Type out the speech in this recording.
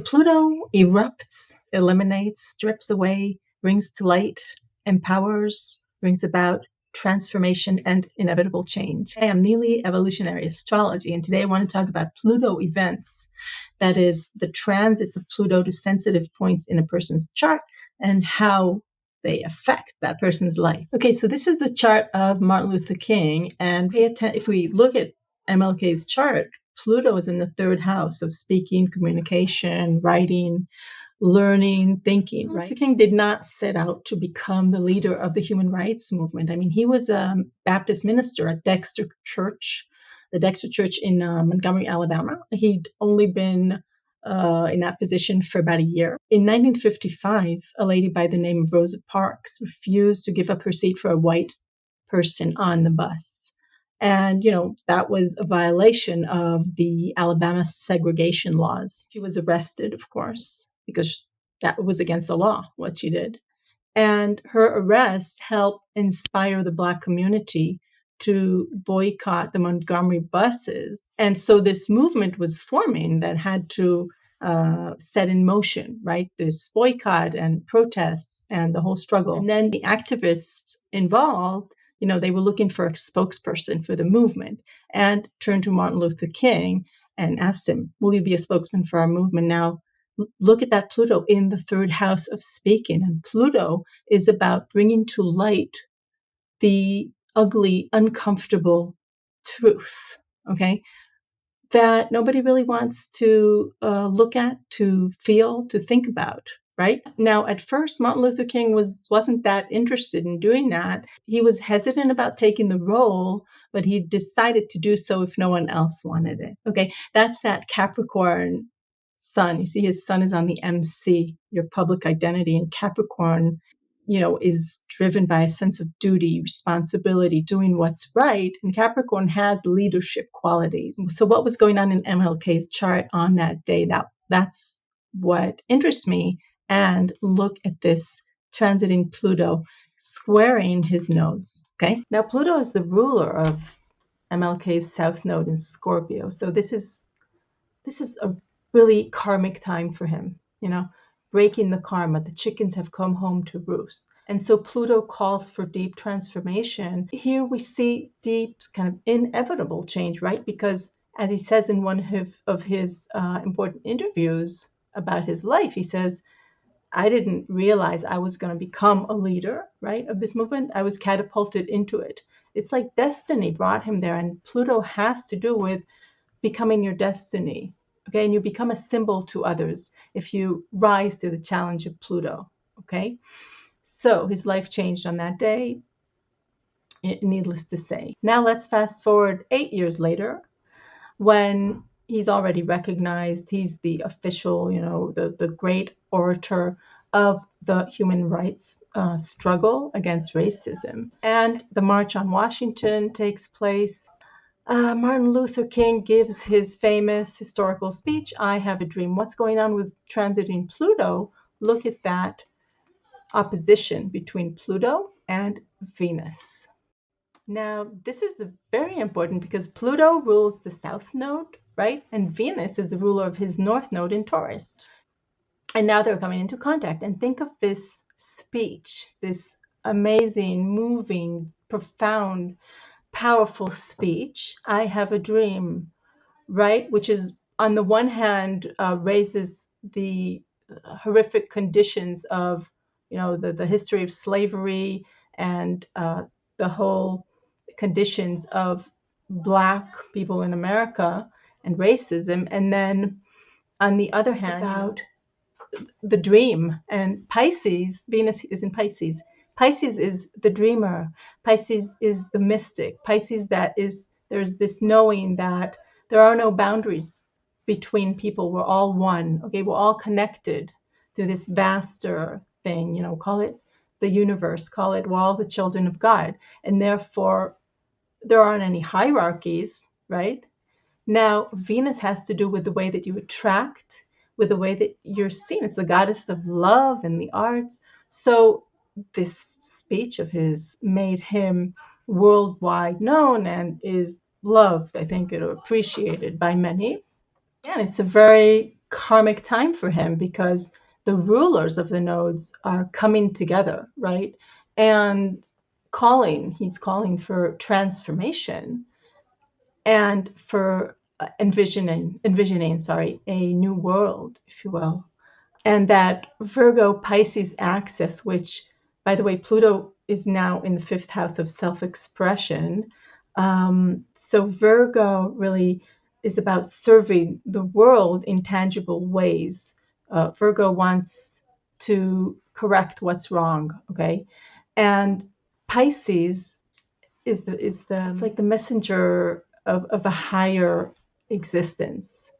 Pluto erupts, eliminates, strips away, brings to light, empowers, brings about transformation and inevitable change. I am Neely, Evolutionary Astrology, and today I want to talk about Pluto events. That is, the transits of Pluto to sensitive points in a person's chart and how they affect that person's life. Okay, so this is the chart of Martin Luther King, and if we look at MLK's chart, Pluto is in the third house of speaking, communication, writing, learning, thinking. Right? Luther King did not set out to become the leader of the human rights movement. I mean, he was a Baptist minister at Dexter Church, the Dexter Church in Montgomery, Alabama. He'd only been in that position for about a year. In 1955, a lady by the name of Rosa Parks refused to give up her seat for a white person on the bus. And, that was a violation of the Alabama segregation laws. She was arrested, of course, because that was against the law, what she did. And her arrest helped inspire the Black community to boycott the Montgomery buses. And so this movement was forming that had to set in motion, right? This boycott and protests and the whole struggle. And then the activists involved, they were looking for a spokesperson for the movement and turned to Martin Luther King and asked him, will you be a spokesman for our movement? Now, look at that Pluto in the third house of speaking. And Pluto is about bringing to light the ugly, uncomfortable truth, okay, that nobody really wants to look at, to feel, to think about. Right? Now, at first, Martin Luther King wasn't that interested in doing that. He was hesitant about taking the role, but he decided to do so if no one else wanted it. Okay, that's that Capricorn sun. You see, his sun is on the MC, your public identity, and Capricorn, is driven by a sense of duty, responsibility, doing what's right. And Capricorn has leadership qualities. So what was going on in MLK's chart on that day? That's what interests me. And look at this transiting Pluto squaring his nodes. Okay. Now Pluto is the ruler of MLK's south node in Scorpio. So this is a really karmic time for him, breaking the karma. The chickens have come home to roost. And so Pluto calls for deep transformation. Here we see deep kind of inevitable change, right? Because as he says in one of his important interviews about his life, he says, I didn't realize I was going to become a leader, right, of this movement. I was catapulted into it. It's like destiny brought him there, and Pluto has to do with becoming your destiny, okay? And you become a symbol to others if you rise to the challenge of Pluto, okay? So his life changed on that day, needless to say. Now let's fast forward 8 years later, when he's already recognized, he's the official, the great orator of the human rights struggle against racism. And the March on Washington takes place. Martin Luther King gives his famous historical speech, I Have a Dream. What's going on with transiting Pluto? Look at that opposition between Pluto and Venus. Now, this is very important because Pluto rules the south node, right? And Venus is the ruler of his north node in Taurus. And now they're coming into contact. And think of this speech, this amazing, moving, profound, powerful speech, I Have a Dream, right? Which is, on the one hand, raises the horrific conditions of, the history of slavery and the whole conditions of Black people in America and racism. And then on the other hand, about the dream. And Pisces, Venus is in Pisces. Pisces is the dreamer. Pisces is the mystic. Pisces, there's this knowing that there are no boundaries between people. We're all one. Okay, we're all connected through this vaster thing, call it the universe, call it, we're all the children of God. And therefore, there aren't any hierarchies, right? Now, Venus has to do with the way that you attract, with the way that you're seen. It's the goddess of love and the arts. So this speech of his made him worldwide known and is loved, I think, appreciated by many. And it's a very karmic time for him because the rulers of the nodes are coming together, right? And he's calling for transformation and for envisioning, a new world, if you will. And that Virgo Pisces axis, which, by the way, Pluto is now in the 5th house of self-expression. So Virgo really is about serving the world in tangible ways. Virgo wants to correct what's wrong, okay? And Pisces is it's like the messenger of a higher existence.